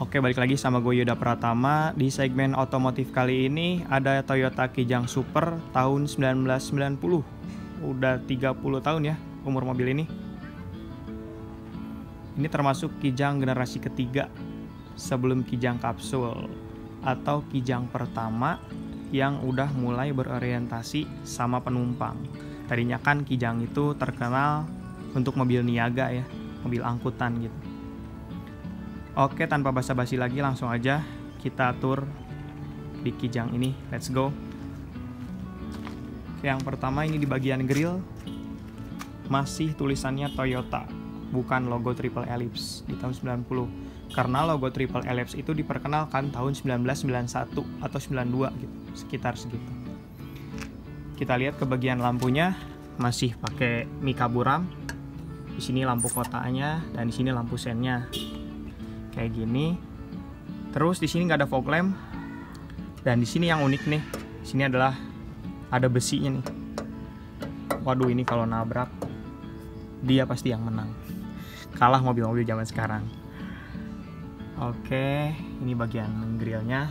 Oke, balik lagi sama gue Yuda Pratama. Di segmen otomotif kali ini ada Toyota Kijang Super tahun 1990. Udah 30 tahun ya umur mobil ini. Ini termasuk Kijang generasi ketiga sebelum Kijang kapsul atau Kijang pertama yang udah mulai berorientasi sama penumpang. Tadinya kan Kijang itu terkenal untuk mobil niaga ya, mobil angkutan gitu. Oke, tanpa basa-basi lagi langsung aja kita tur di Kijang ini. Let's go. Oke, yang pertama ini di bagian grill masih tulisannya Toyota, bukan logo triple ellipse di tahun 90. Karena logo triple ellipse itu diperkenalkan tahun 1991 atau 92 gitu, sekitar segitu. Kita lihat ke bagian lampunya masih pakai Mica buram. Di sini lampu kotanya dan di sini lampu sennya. Kayak gini. Terus di sini nggak ada fog lamp. Dan di sini yang unik nih, di sini adalah ada besinya nih. Waduh, ini kalau nabrak dia pasti yang menang. Kalah mobil-mobil zaman sekarang. Oke, ini bagian grillnya.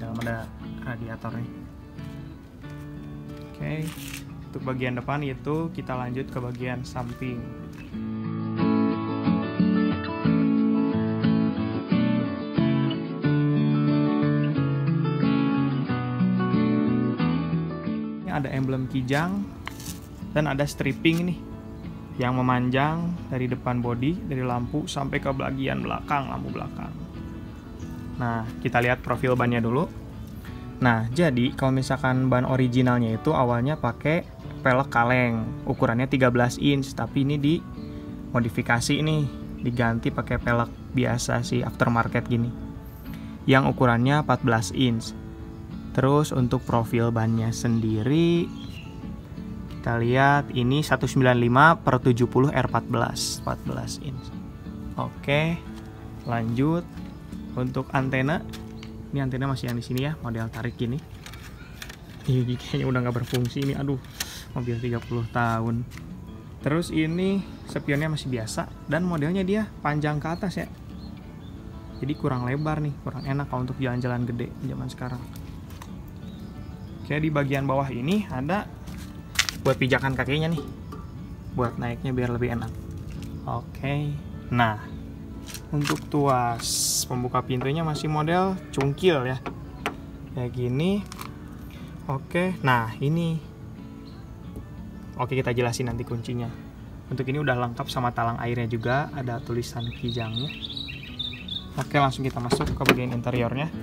Dalam ada radiator nih. Oke, untuk bagian depan itu kita lanjut ke bagian samping. Ada emblem Kijang dan ada stripping nih yang memanjang dari depan bodi, dari lampu sampai ke bagian belakang, lampu belakang. Nah, kita lihat profil bannya dulu. Nah, jadi kalau misalkan ban originalnya itu awalnya pakai pelek kaleng, ukurannya 13 inch, tapi ini dimodifikasi nih, diganti pakai pelek biasa sih, aftermarket gini, yang ukurannya 14 inch. Terus untuk profil bannya sendiri kita lihat ini 195/70 R14 14 inch. Oke, lanjut untuk antena. Ini antena masih yang di sini ya, model tarik gini. Ini kayaknya udah nggak berfungsi ini, aduh, mobil 30 tahun. Terus ini spionnya masih biasa dan modelnya dia panjang ke atas ya. Jadi kurang lebar nih, kurang enak kalau untuk jalan-jalan gede zaman sekarang. Oke, di bagian bawah ini ada buat pijakan kakinya nih, buat naiknya biar lebih enak. Oke, nah untuk tuas pembuka pintunya masih model cungkil ya, kayak gini. Oke, nah ini oke, kita jelasin nanti kuncinya. Untuk ini udah lengkap sama talang airnya juga, ada tulisan Kijangnya. Oke, langsung kita masuk ke bagian interiornya.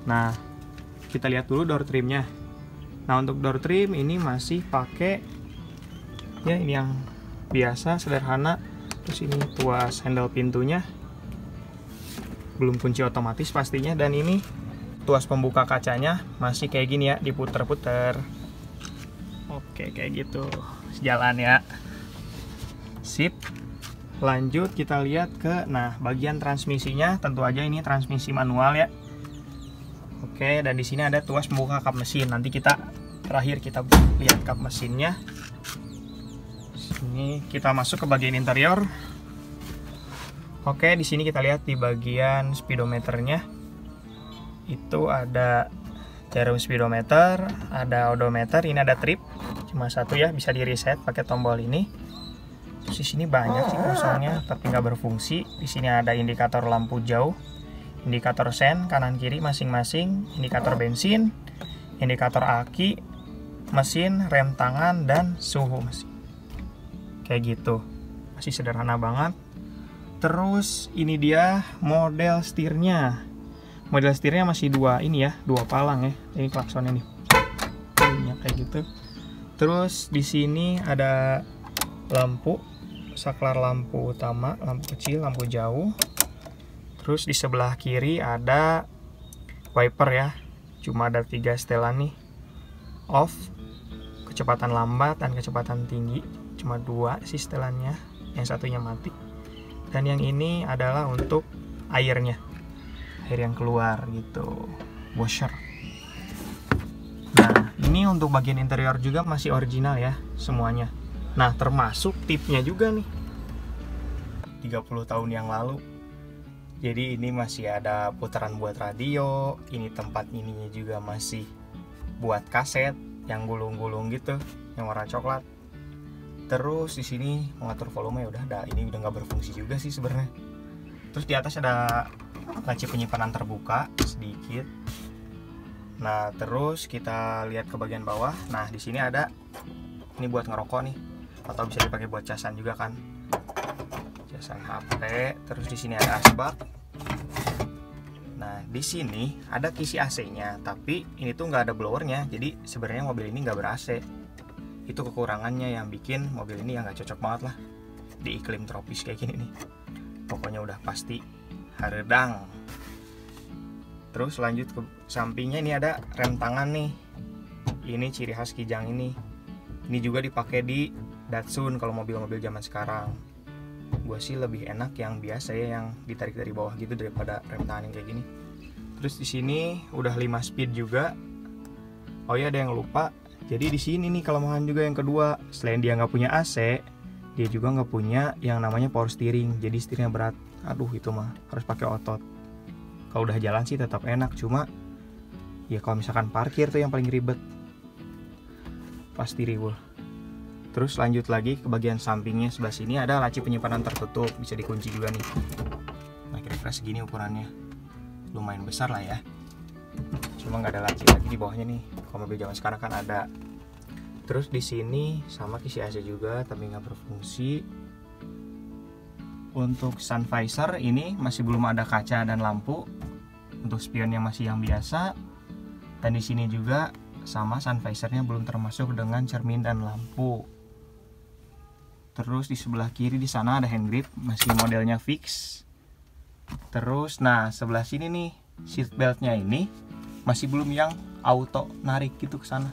Nah, kita lihat dulu door trimnya. Nah, untuk door trim ini masih pakai ya, ini yang biasa sederhana. Terus ini tuas handle pintunya, belum kunci otomatis pastinya. Dan ini tuas pembuka kacanya masih kayak gini ya, diputer-puter. Oke, kayak gitu, sejalan ya. Sip. Lanjut kita lihat ke bagian transmisinya. Tentu aja ini transmisi manual ya. Oke, dan di sini ada tuas pembuka kap mesin. Nanti terakhir kita lihat kap mesinnya. Sini kita masuk ke bagian interior. Oke, di sini kita lihat di bagian speedometernya. Itu ada jarum speedometer, ada odometer, ini ada trip. Cuma satu ya, bisa di reset pakai tombol ini. Terus di sini banyak sih kosongnya, tapi nggak berfungsi. Di sini ada indikator lampu jauh, indikator sen kanan kiri masing-masing, indikator bensin, indikator aki, mesin, rem tangan, dan suhu mesin. Kayak gitu, masih sederhana banget. Terus ini dia model setirnya. Model setirnya masih dua palang ya. Ini klaksonnya nih, kayak gitu. Terus di sini ada lampu, saklar lampu utama, lampu kecil, lampu jauh. Terus di sebelah kiri ada wiper ya, cuma ada 3 setelan nih. Off, kecepatan lambat, dan kecepatan tinggi. Cuma 2 sih setelannya, yang satunya mati. Dan yang ini adalah untuk airnya, air yang keluar gitu, washer. Nah, ini untuk bagian interior juga masih original ya semuanya. Nah, termasuk tipnya juga nih, 30 tahun yang lalu. Jadi ini masih ada putaran buat radio. Ini tempat ininya juga masih buat kaset yang gulung-gulung gitu, yang warna coklat. Terus di sini mengatur volume ya udah ada. Ini udah nggak berfungsi juga sih sebenarnya. Terus di atas ada laci penyimpanan terbuka sedikit. Nah, terus kita lihat ke bagian bawah. Nah, di sini ada ini buat ngerokok nih, atau bisa dipakai buat casan juga kan. Casan HP. Terus di sini ada asbak. Nah, di sini ada kisi AC-nya, tapi ini tuh nggak ada blowernya. Jadi sebenarnya mobil ini nggak ber-AC. Itu kekurangannya yang bikin mobil ini yang nggak cocok banget lah di iklim tropis kayak gini nih. Pokoknya udah pasti haredang. Terus lanjut ke sampingnya, ini ada rem tangan nih. Ini ciri khas Kijang ini. Ini juga dipakai di Datsun kalau mobil-mobil zaman sekarang. Gue sih lebih enak yang biasa ya, yang ditarik dari bawah gitu daripada rem tangan yang kayak gini. Terus di sini udah 5 speed juga. Oh ya, ada yang lupa. Jadi di sini nih kelemahan juga yang kedua. Selain dia nggak punya AC, dia juga nggak punya yang namanya power steering. Jadi setirnya berat. Aduh, itu mah harus pakai otot. Kalau udah jalan sih tetap enak, cuma ya kalau misalkan parkir tuh yang paling ribet. Pasti ribet. Terus lanjut lagi ke bagian sampingnya, sebelah sini ada laci penyimpanan tertutup, bisa dikunci juga nih. Nah, kira-kira segini ukurannya. Lumayan besar lah ya. Cuma nggak ada laci lagi di bawahnya nih. Kalau mobil zaman sekarang kan ada. Terus di sini sama kisi AC juga, tapi nggak berfungsi. Untuk sun visor ini masih belum ada kaca dan lampu. Untuk spionnya masih yang biasa. Dan di sini juga sama, sun visornya belum termasuk dengan cermin dan lampu. Terus di sebelah kiri di sana ada hand grip, masih modelnya fix. Terus nah sebelah sini nih seat beltnya ini masih belum yang auto narik gitu ke sana.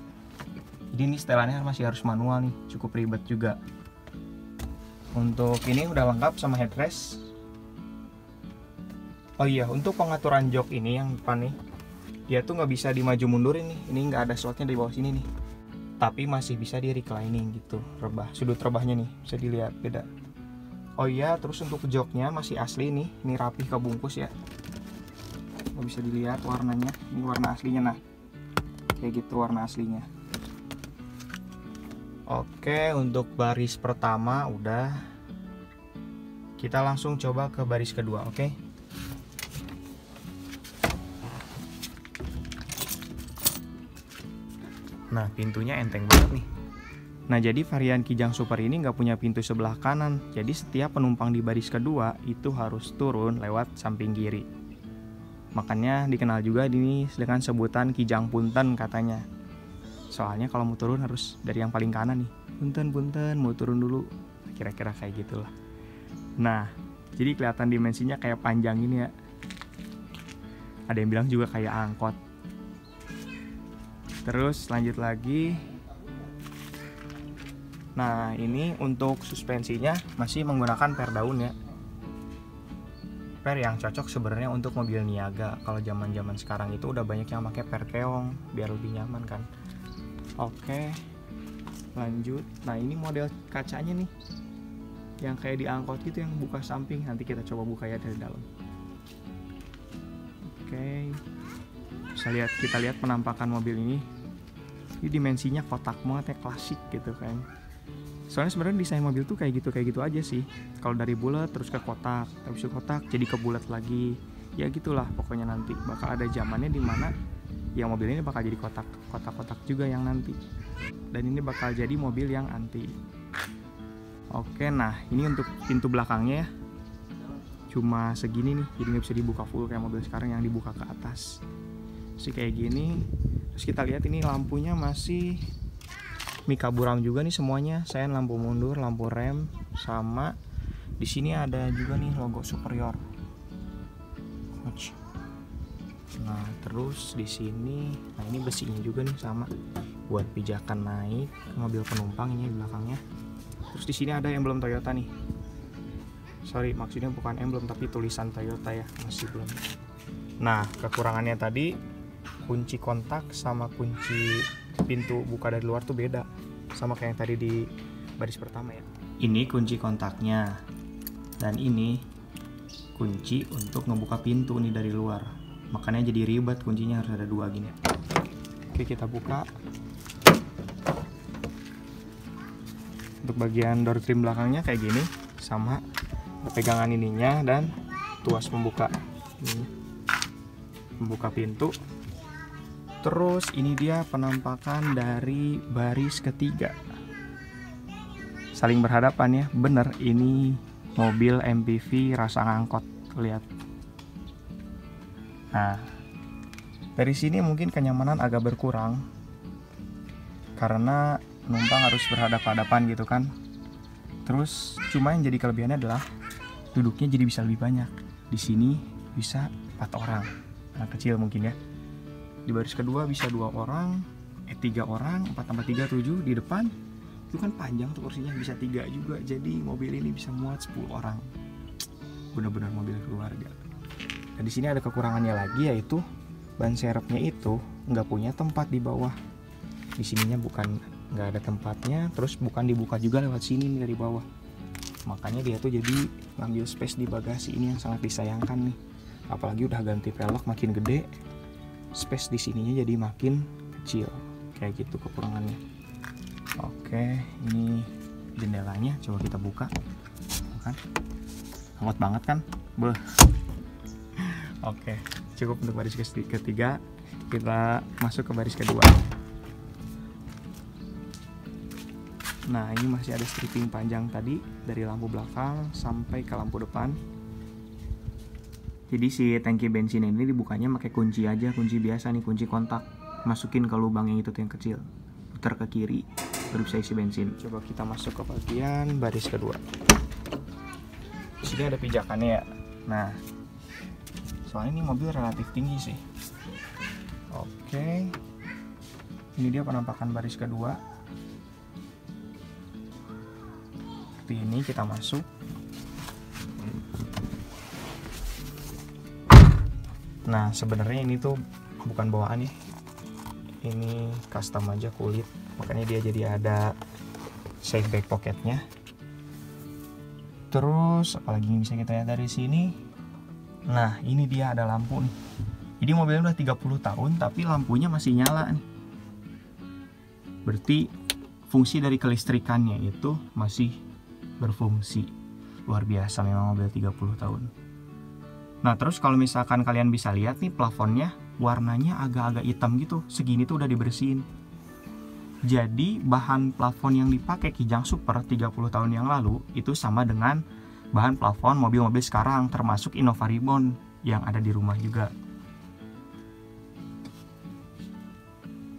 Jadi ini setelannya masih harus manual nih, cukup ribet juga. Untuk ini udah lengkap sama headrest. Oh iya, untuk pengaturan jok ini yang depan nih, dia tuh nggak bisa dimaju mundurin nih. Ini nggak ada slotnya di bawah sini nih. Tapi masih bisa di reclining gitu, rebah. Sudut rebahnya nih bisa dilihat beda. Oh iya, terus untuk joknya masih asli nih. Ini rapih kebungkus ya. Nggak bisa dilihat warnanya. Ini warna aslinya, nah kayak gitu warna aslinya. Oke, untuk baris pertama udah. Kita langsung coba ke baris kedua, oke? Nah, pintunya enteng banget nih. Nah, jadi varian Kijang Super ini nggak punya pintu sebelah kanan. Jadi setiap penumpang di baris kedua itu harus turun lewat samping kiri. Makanya dikenal juga ini dengan sebutan Kijang Punten katanya. Soalnya kalau mau turun harus dari yang paling kanan nih. Punten, mau turun dulu. Kira-kira kayak gitulah. Nah, jadi kelihatan dimensinya kayak panjang ini ya. Ada yang bilang juga kayak angkot. Terus lanjut lagi. Nah, ini untuk suspensinya masih menggunakan per daun ya. Per yang cocok sebenarnya untuk mobil niaga. Kalau zaman-zaman sekarang itu udah banyak yang pakai per keong biar lebih nyaman kan. Oke, lanjut. Nah, ini model kacanya nih, yang kayak di angkot gitu, yang buka samping. Nanti kita coba buka ya dari dalam. Oke, kita lihat penampakan mobil ini. Ini dimensinya kotak banget ya, klasik gitu kan. Soalnya sebenarnya desain mobil tuh kayak gitu aja sih. Kalau dari bulat terus ke kotak, habis itu kotak jadi ke bulat lagi. Ya gitulah pokoknya, nanti bakal ada zamannya dimana yang mobil ini bakal jadi kotak-kotak juga yang nanti. Dan ini bakal jadi mobil yang anti. Oke, nah ini untuk pintu belakangnya ya. Cuma segini nih, jadi nggak bisa dibuka full kayak mobil sekarang yang dibuka ke atas. Masih kayak gini. Terus kita lihat ini lampunya masih mika buram juga nih semuanya. Saya lampu mundur, lampu rem, sama di sini ada juga nih logo Superior. Nah, terus di sini, nah ini besinya juga nih sama buat pijakan naik ke mobil penumpang ini di belakangnya. Terus di sini ada emblem Toyota nih. Sorry, maksudnya bukan emblem tapi tulisan Toyota ya, masih belum. Nah, kekurangannya tadi kunci kontak sama kunci pintu buka dari luar tuh beda, sama kayak yang tadi di baris pertama ya. Ini kunci kontaknya, dan ini kunci untuk ngebuka pintu nih dari luar. Makanya jadi ribet, kuncinya harus ada dua gini. Oke, kita buka. Untuk bagian door trim belakangnya kayak gini, sama pegangan ininya dan tuas pembuka. Ini membuka pintu. Terus ini dia penampakan dari baris ketiga. Saling berhadapan ya, bener ini mobil MPV rasa ngangkot, lihat. Nah, dari sini mungkin kenyamanan agak berkurang karena penumpang harus berhadapan-hadapan gitu kan. Terus cuma yang jadi kelebihannya adalah duduknya jadi bisa lebih banyak. Di sini bisa 4 orang, anak kecil mungkin ya. Di baris kedua bisa 2 orang, 3 orang, 4 tambah 3 7. Di depan itu kan panjang tuh kursinya, bisa 3 juga. Jadi mobil ini bisa muat 10 orang. Benar-benar mobil keluarga. Dan di sini ada kekurangannya lagi, yaitu ban serepnya itu nggak punya tempat di bawah. Di sininya bukan nggak ada tempatnya, terus bukan dibuka juga lewat sini nih dari bawah. Makanya dia tuh jadi ngambil space di bagasi, ini yang sangat disayangkan nih. Apalagi udah ganti velg makin gede, space di sininya jadi makin kecil. Kayak gitu kekurangannya. Oke, ini jendelanya coba kita buka. Kan? Hangat banget kan? Beuh. Oke, cukup untuk baris ketiga. Kita masuk ke baris kedua. Nah, ini masih ada stripping panjang tadi dari lampu belakang sampai ke lampu depan. Jadi si tangki bensin ini dibukanya pakai kunci aja, kunci biasa nih, kunci kontak. Masukin ke lubang yang itu tuh yang kecil, putar ke kiri, baru bisa isi bensin. Coba kita masuk ke bagian baris kedua. Di sini ada pijakannya ya. Nah, soalnya ini mobil relatif tinggi sih. Oke, ini dia penampakan baris kedua. Seperti ini kita masuk. Nah, sebenarnya ini tuh bukan bawaan ya. Ini custom aja kulit. Makanya dia jadi ada safe back pocketnya. Terus apalagi yang bisa kita lihat dari sini. Nah, ini dia ada lampu nih. Jadi mobilnya udah 30 tahun tapi lampunya masih nyala nih. Berarti fungsi dari kelistrikannya itu masih berfungsi. Luar biasa memang mobil 30 tahun. Nah, terus kalau misalkan kalian bisa lihat nih, plafonnya warnanya agak-agak hitam gitu. Segini tuh udah dibersihin. Jadi bahan plafon yang dipakai Kijang Super 30 tahun yang lalu itu sama dengan bahan plafon mobil-mobil sekarang, termasuk Innova Ribbon yang ada di rumah juga.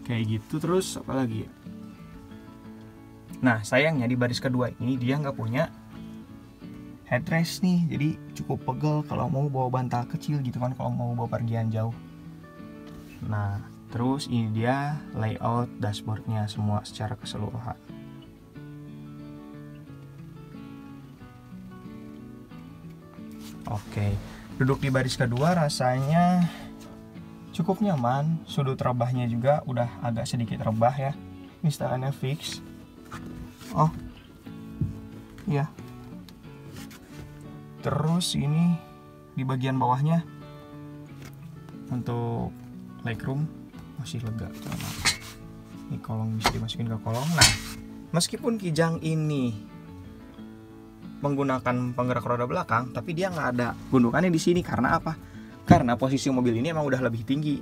Kayak gitu. Terus apa lagi? Nah, sayangnya di baris kedua ini dia nggak punya headrest nih, jadi cukup pegel kalau mau bawa bantal kecil gitu kan, kalau mau bawa pergian jauh. Nah, terus ini dia layout dashboardnya semua secara keseluruhan. Oke, duduk di baris kedua rasanya cukup nyaman. Sudut rebahnya juga udah agak sedikit rebah ya. Ini setelannya fix. Oh, ya. Terus ini di bagian bawahnya untuk legroom masih lega. Ini kolong bisa dimasukin ke kolong. Nah, meskipun Kijang ini menggunakan penggerak roda belakang, tapi dia nggak ada gundukannya di sini. Karena apa? Karena posisi mobil ini emang udah lebih tinggi,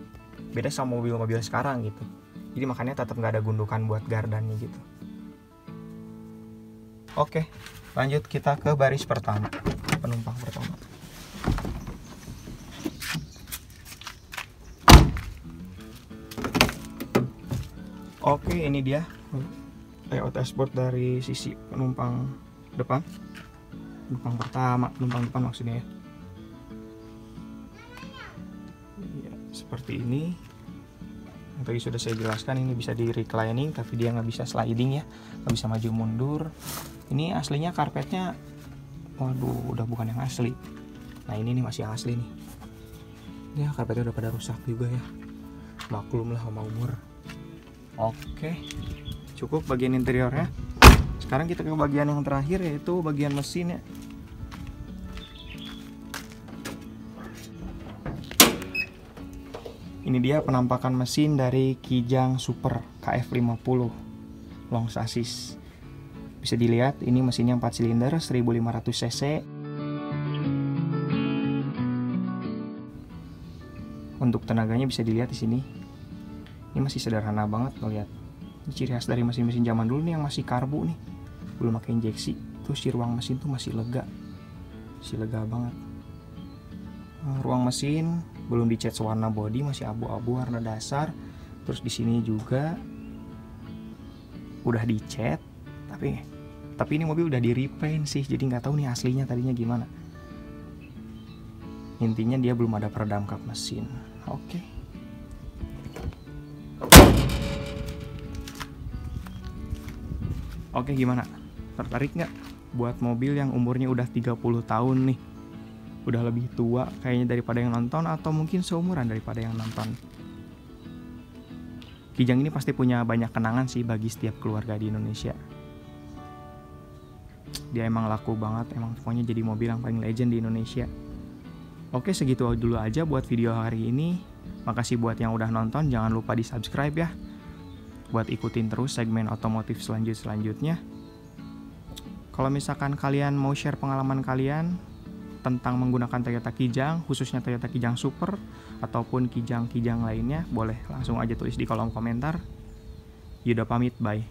beda sama mobil-mobil sekarang gitu. Jadi makanya tetap nggak ada gundukan buat gardannya gitu. Oke, lanjut kita ke baris pertama, penumpang pertama. Oke, ini dia layout dashboard dari sisi penumpang depan. Penumpang pertama, penumpang depan maksudnya ya. seperti ini. Yang tadi sudah saya jelaskan, ini bisa di reclining tapi dia nggak bisa sliding ya, nggak bisa maju mundur. Ini aslinya karpetnya, waduh, udah bukan yang asli. Nah ini nih masih yang asli nih. Ya karpetnya udah pada rusak juga ya, maklum lah sama umur. Oke, cukup bagian interiornya. Sekarang kita ke bagian yang terakhir, yaitu bagian mesin ya. Ini dia penampakan mesin dari Kijang Super KF50 long chassis. Bisa dilihat ini mesinnya 4 silinder 1500 cc. Untuk tenaganya bisa dilihat di sini. Ini masih sederhana banget lo lihat. Ini ciri khas dari mesin-mesin zaman dulu nih yang masih karbu nih. Belum pakai injeksi. Terus si ruang mesin tuh masih lega. Masih lega banget. Ruang mesin belum dicat warna body, masih abu-abu warna dasar. Terus di sini juga udah dicat, tapi ini mobil udah di repaint sih, jadi nggak tahu nih aslinya tadinya gimana. Intinya dia belum ada peredam kap mesin. Oke, gimana? Tertarik nggak buat mobil yang umurnya udah 30 tahun nih? Udah lebih tua kayaknya daripada yang nonton, atau mungkin seumuran daripada yang nonton. Kijang ini pasti punya banyak kenangan sih bagi setiap keluarga di Indonesia. Dia emang laku banget, emang pokoknya jadi mobil yang paling legend di Indonesia. Oke, segitu dulu aja buat video hari ini. Makasih buat yang udah nonton, jangan lupa di subscribe ya, buat ikutin terus segmen otomotif selanjutnya. Kalau misalkan kalian mau share pengalaman kalian tentang menggunakan Toyota Kijang, khususnya Toyota Kijang Super ataupun Kijang-Kijang lainnya, boleh langsung aja tulis di kolom komentar. Yuda pamit, bye.